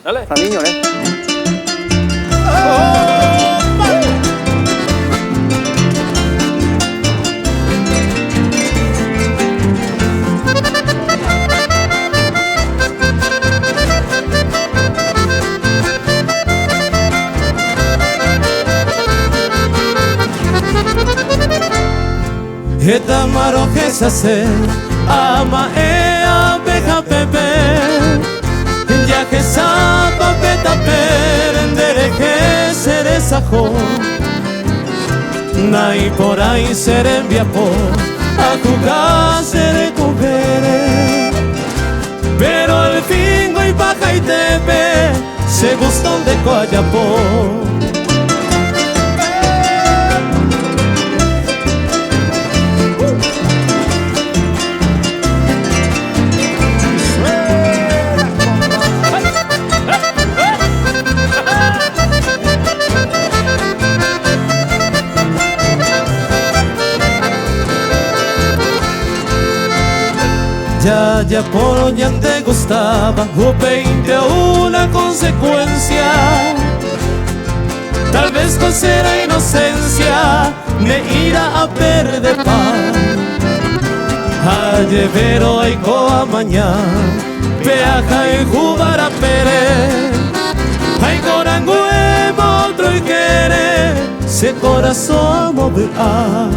Dale. Flaminio, ¿eh? Eta marojesa se ama abeja pepe ya que sapa peta perendere que seresajo nai por ahí serembia po a jugar de coger pero el fingo y paja y tepe se gustan de coayapo. Ya por ya te gustaba o 20 una consecuencia. Tal vez con cera inocencia me irá a perder paz. A llevero y coa mañana peaja y jugar a pere. Ay corangue otro y quiere se corazón moverá.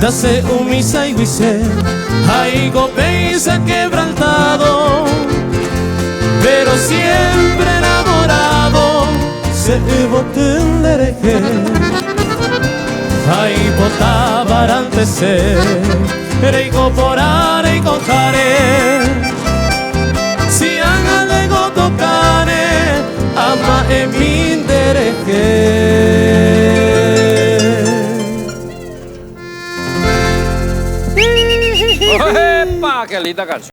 Dase un misa y guise, hay gopeisa quebrantado, pero siempre enamorado, se botendereje. Hay botabar antes se, reigo por are y cojare, si haga de gotocare, ama en mi dereje. ¡Epa! ¡Qué linda canción!